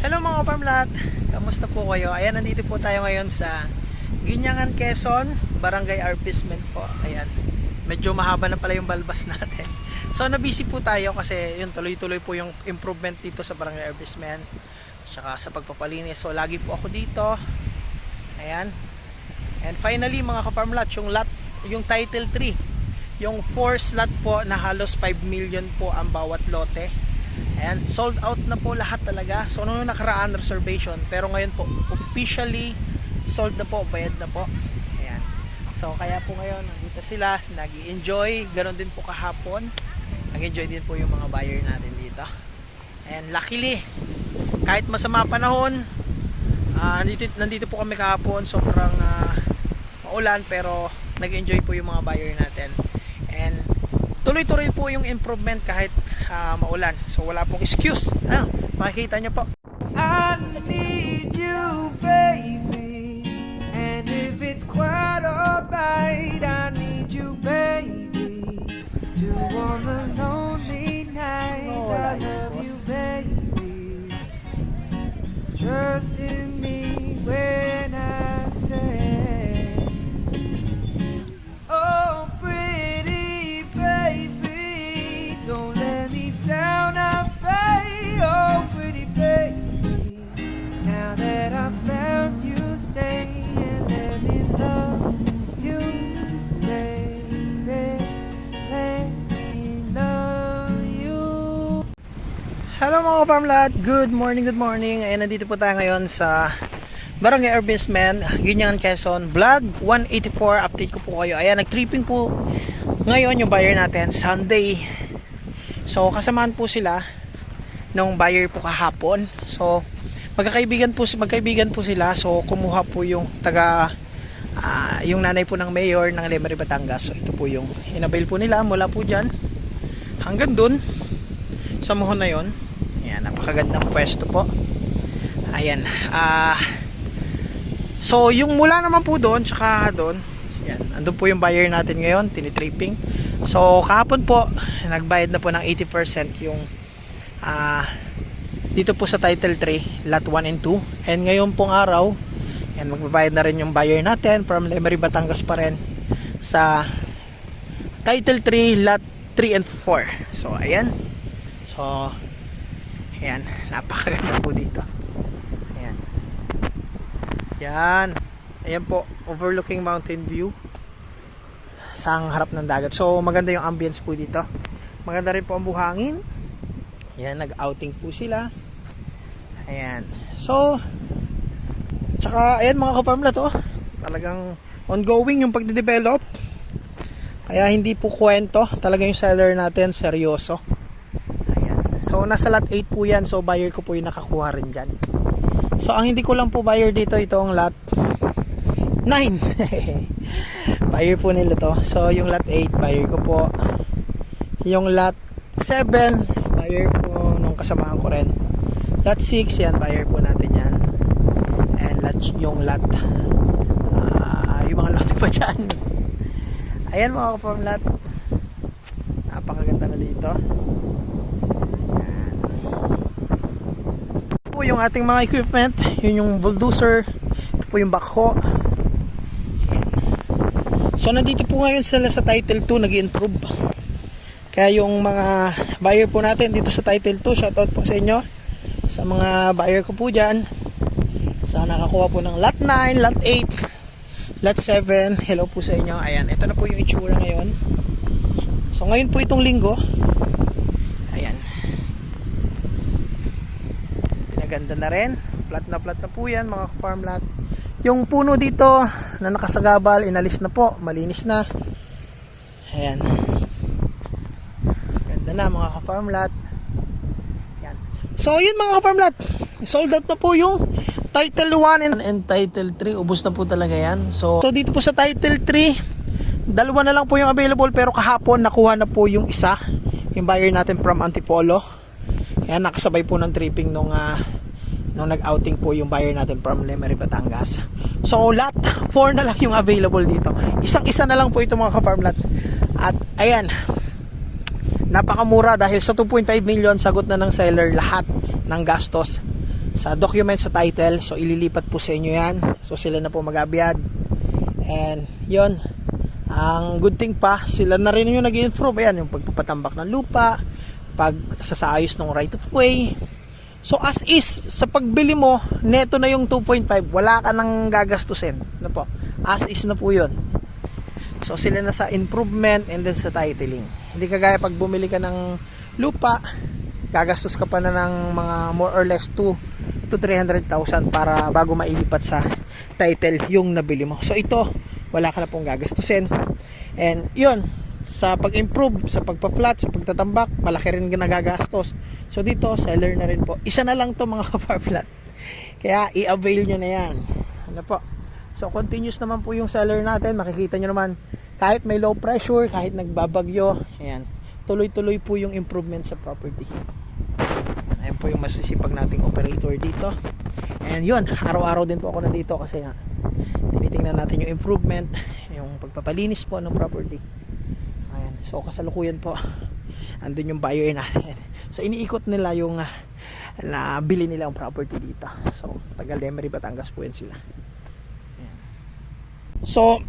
Hello mga farmlat, kamusta po kayo? Ayan, nandito po tayo ngayon sa Guiñangan, Quezon, Barangay Arpismen po. Ayan, medyo mahaba na pala yung balbas natin. So nabisi po tayo kasi yun, tuloy-tuloy po yung improvement dito sa Barangay Arpismen, tsaka sa pagpapalinis. So lagi po ako dito. Ayan. And finally mga ka-farmlat, yung title 3, yung 4 slot po na halos 5 million po ang bawat lote. Ayan, sold out na po lahat talaga. So nung nakaraan reservation, pero ngayon po officially sold na po, bayad na po. Ayan. So kaya po ngayon nandito sila, nag-i-enjoy. Ganon din po kahapon. Nag-enjoy din po yung mga buyer natin dito. And luckily, kahit masama panahon, nandito po kami kahapon. Sobrang maulan, pero nag-enjoy po yung mga buyer natin. And tuloy-tuloy po yung improvement kahit maulan. So wala pong excuse. Makikita nyo po. I need you, baby. And if it's quite alright, I need you, baby. To warm the lonely nights. I love you, baby. Trust in me when I say, oh, pretty baby, don't let me down, I pray. Oh, pretty baby, now that I've found you, stay and let me love you, baby. Let me love you. Hello mga farmlat, good morning, good morning. Ayan, nandito po tayo ngayon sa Barangay Arpismen, Guiñangan, Quezon. Vlog 184, update ko po kayo. Ayan, nag-tripping po ngayon yung buyer natin, Sunday. So kasamaan po sila ng buyer po kahapon. So magkaibigan po sila. So kumuha po yung yung nanay po ng mayor ng Lemery, Batangas. So ito po yung inabail po nila mula po dyan hanggang dun sa mohon na yon. Ayan, napakagandang pwesto po. Ayan, so yung mula naman po doon tsaka doon, yan, andun po yung buyer natin ngayon, tinitripping. So kahapon po nagbayad na po ng 80% yung dito po sa title 3, lot 1 and 2. And ngayon pong araw, yan, magbabayad na rin yung buyer natin from Lemery, Batangas pa rin sa title 3, lot 3 and 4. So ayan, so ayan, napakaganda po dito. Ayan, yan, ayan po, overlooking mountain view sa harap ng dagat. So maganda yung ambience po dito, maganda rin po ang buhangin. Ayan, nag-outing po sila. Ayan, so tsaka ayan mga ka-farmlat, talagang ongoing yung pagde-develop, kaya hindi po kwento, talaga yung seller natin seryoso. Ayan, so nasa lot 8 po yan. So buyer ko po yung nakakuha rin dyan. So ang hindi ko lang po buyer dito, itong lot 9. Buyer po nila to. So yung lot 8 buyer ko po, yung lot 7 buyer po nung kasamahan ko rin, lot 6 yan buyer po natin yan, and yung lot yung mga lot pa dyan. Ayan mga ka-farmlat, napakaganda na dito. Ayan po yung ating mga equipment, yun yung bulldozer, ito po yung backhoe. Ayan. So nandito po ngayon sila sa title 2, nag-i-improve. Kaya yung mga buyer po natin dito sa title 2, shoutout po sa inyo, sa mga buyer ko po dyan. Sana nakakuha po ng lot 9, lot 8, lot 7. Hello po sa inyo. Ayan, ito na po yung itsura ngayon. So ngayon po itong linggo, ayan, pinaganda na rin, flat na po yan mga farm lot. Yung puno dito na nakasagabal, inalis na po, malinis na. Ayan, ganda na mga ka-farm lot. Ayan. So yun mga ka-farm lot, sold out na po yung title 1 and title 3. Ubos na po talaga yan. So dito po sa title 3, dalawa na lang po yung available, pero kahapon nakuha na po yung isa, yung buyer natin from Antipolo. Ayan, nakasabay po ng tripping nung nag-outing po yung buyer natin from Lemery, Batangas. So lot 4 na lang yung available dito. Isang-isa na lang po ito mga ka-farm lot. At ayan, napakamura dahil sa 2.5 million sagot na ng seller lahat ng gastos sa document, sa title. So ililipat po sa inyo yan. So sila na po mag-abiad. And yun, ang good thing pa, sila na rin yung nag-improve. Ayan, yung pagpapatambak ng lupa, pag sasaayos ng right of way. So as is, sa pagbili mo, neto na yung 2.5, wala ka nang gagastusin. Ano po? As is na po yun. So sila na sa improvement and then sa titling. Hindi kagaya pag bumili ka ng lupa, gagastos ka pa na ng mga more or less 2 to 300,000 para bago mailipat sa title yung nabili mo. So ito, wala ka na pong gagastusin. And yun, sa pag-improve, sa pagpa-flat, sa pagtatambak, malaki rin nagagastos. So dito, seller na rin po. Isa na lang to mga far flat. Kaya i-avail nyo na yan. Ano po? So continuous naman po yung seller natin. Makikita nyo naman, kahit may low pressure, kahit nagbabagyo, ayan, tuloy-tuloy po yung improvement sa property. Ayan po yung masisipag nating operator dito. And yun, araw-araw din po ako nandito kasi nga tinitingnan natin yung improvement, yung pagpapalinis po ng property. Ayan, so kasalukuyan po andun yung buyer natin. So iniikot nila yung nabili nilang property dito. So tagal Emery, Batangas po yan sila. Ayan. So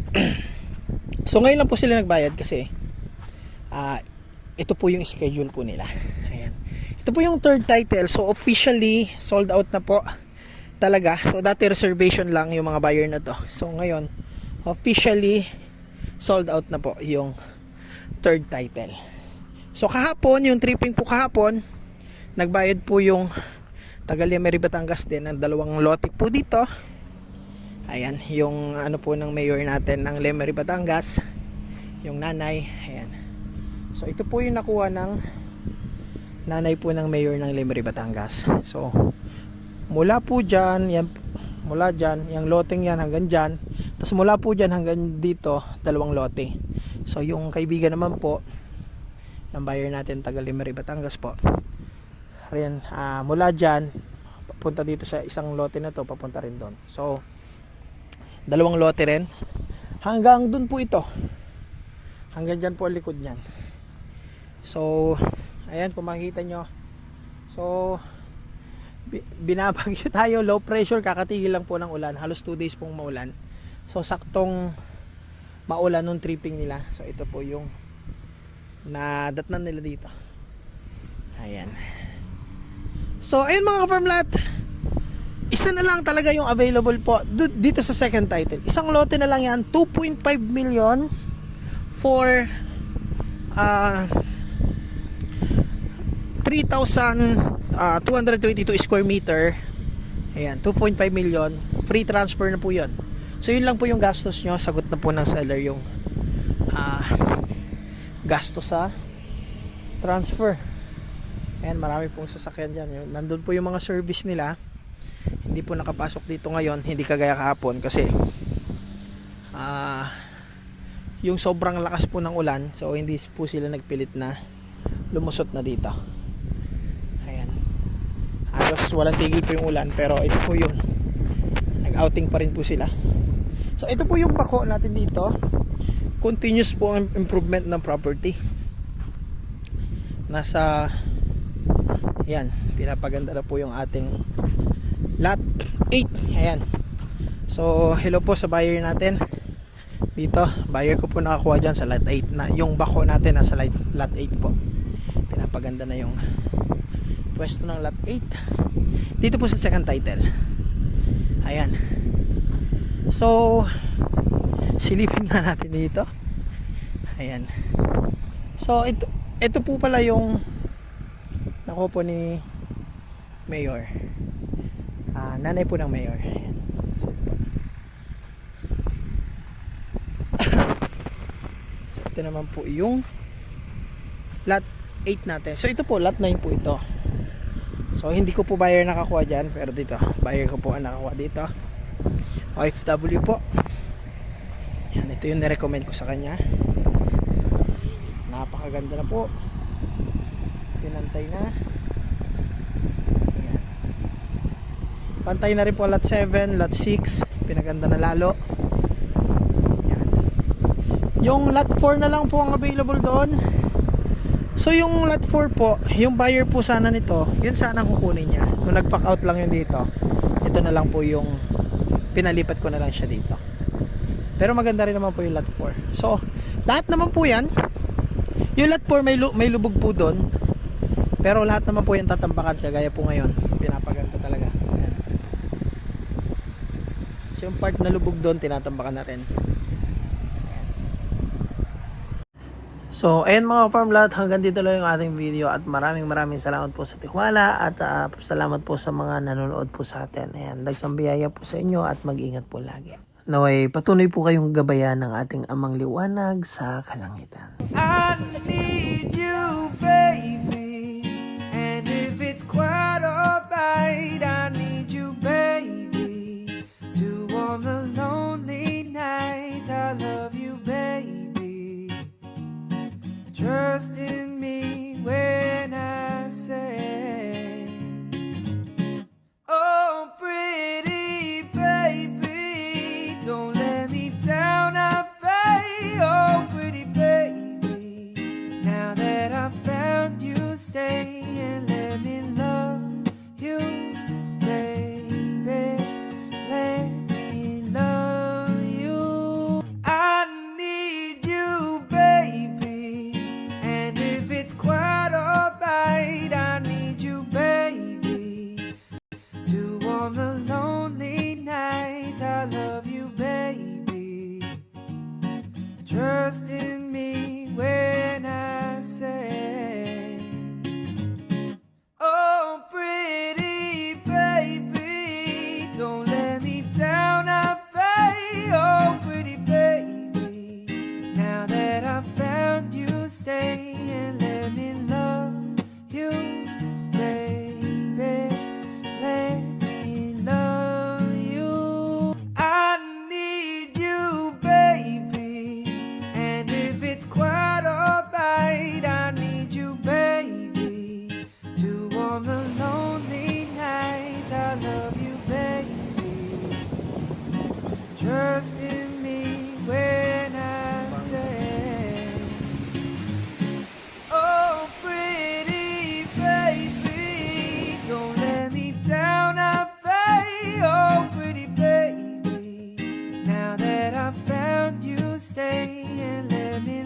ngayon lang po sila nagbayad kasi ito po yung schedule po nila. Ayan. Ito po yung third title. So officially sold out na po talaga. So dati reservation lang yung mga buyer na to. So ngayon officially sold out na po yung third title. So kahapon, yung tripping po kahapon, nagbayad po yung taga Emery, Batangas din ng 2 lote po dito. Ayan, yung ano po ng mayor natin ng Emery, Batangas, yung nanay. Ayan. So ito po yung nakuha ng nanay po ng mayor ng Emery, Batangas. So mula po dyan, yan, mula dyan, yung loteng yan hanggang dyan, tapos mula po dyan hanggang dito, 2 lote. So yung kaibigan naman po ng buyer natin taga Emery, Batangas po, rin, mula dyan papunta dito sa isang lote na to, papunta rin doon. So 2 lote rin hanggang dun po ito, hanggang dyan po ang likod nyan. So ayan, kung makikita nyo, so binabagyo tayo, low pressure, kakatigil lang po ng ulan, halos 2 days pong maulan. So saktong maulan nung tripping nila. So ito po yung nadatnan nila dito. Ayan. So ayun mga ka-farmlat, isa na lang talaga yung available po dito sa second title. Isang lote na lang yan, 2.5 million for 3,222 square meter. Ayan, 2.5 million, free transfer na po yun. So yun lang po yung gastos nyo, sagot na po ng seller yung gastos sa transfer. Ayan, marami pong sasakyan dyan. Nandun po yung mga service nila. Hindi po nakapasok dito ngayon, hindi kagaya kahapon kasi yung sobrang lakas po ng ulan, so hindi po sila nagpilit na lumusot na dito. Ayan, halos walang tigil po yung ulan, pero ito po yun, nag-outing pa rin po sila. So ito po yung bako natin dito. Continuous po ang improvement ng property. Nasa, ayan, pinapaganda na po yung ating lot 8. Ayan. So hello po sa buyer natin dito. Buyer ko po nakakuha dyan sa lot 8 na yung bako natin nasa lot 8 po. Pinapaganda na yung pwesto ng lot 8 dito po sa second title. Ayan. So silipin nga natin dito. Ayan. So ito po pala yung nakuha po ni mayor, nanay po ng mayor. Ayan. So ito po. So ito naman po yung lot 8 natin. So ito po lot 9 po ito. So hindi ko po buyer nakakuha dyan, pero dito buyer ko po ang nakakuha dito. OFW po. Yan, ito yung nirecommend ko sa kanya. Napakaganda na po. Pinantay na. Ayan. Pantay na rin po lot 7, lot 6. Pinaganda na lalo. Ayan. Yung lot 4 na lang po ang available doon. So yung lot 4 po, yung buyer po sana nito, yun sana ang kukunin niya. Nung nag-pack out lang yun dito, ito na lang po yung pinalipat ko na lang siya dito. Pero maganda rin naman po yung lot 4. So lahat naman po yan, yung lot 4 may lubog po doon, pero lahat naman po yan tatambakan siya. Gaya po ngayon, pinapaganda talaga. Ayan. So yung part na lubog doon, tinatambakan na rin. So, ayan mga farm lot, hanggang dito lang yung ating video at maraming salamat po sa tiwala at salamat po sa mga nanonood po sa atin. Ayan, dagsang biyaya po sa inyo at mag-ingat po lagi. Naway, patuloy po kayong gabayan ng ating amang liwanag sa kalangitan. I need you, baby. And if it's quite alright, I need you, baby. To warm the lonely night, I love you, baby. Trust in me when I say, oh, pretty baby, don't let me down, I pray. Oh, pretty baby, now that I found you, stay and let me love you, baby. Let me love you. I need you, baby. And if it's quite alright, I need you, baby. To warm the lonely night, I love you, baby. Trust in me when I say, oh, pretty baby, don't let me down, I pray. Oh, pretty baby, now that I found you, stay and let me love you, baby. Let me love you. I need you, baby. And if it's quite alright, I need you, baby. To warm the lonely night, I love you, baby. Trust in me when I say, oh, pretty baby, don't let me down, I pray. Oh, pretty baby, now that I found you, stay and let me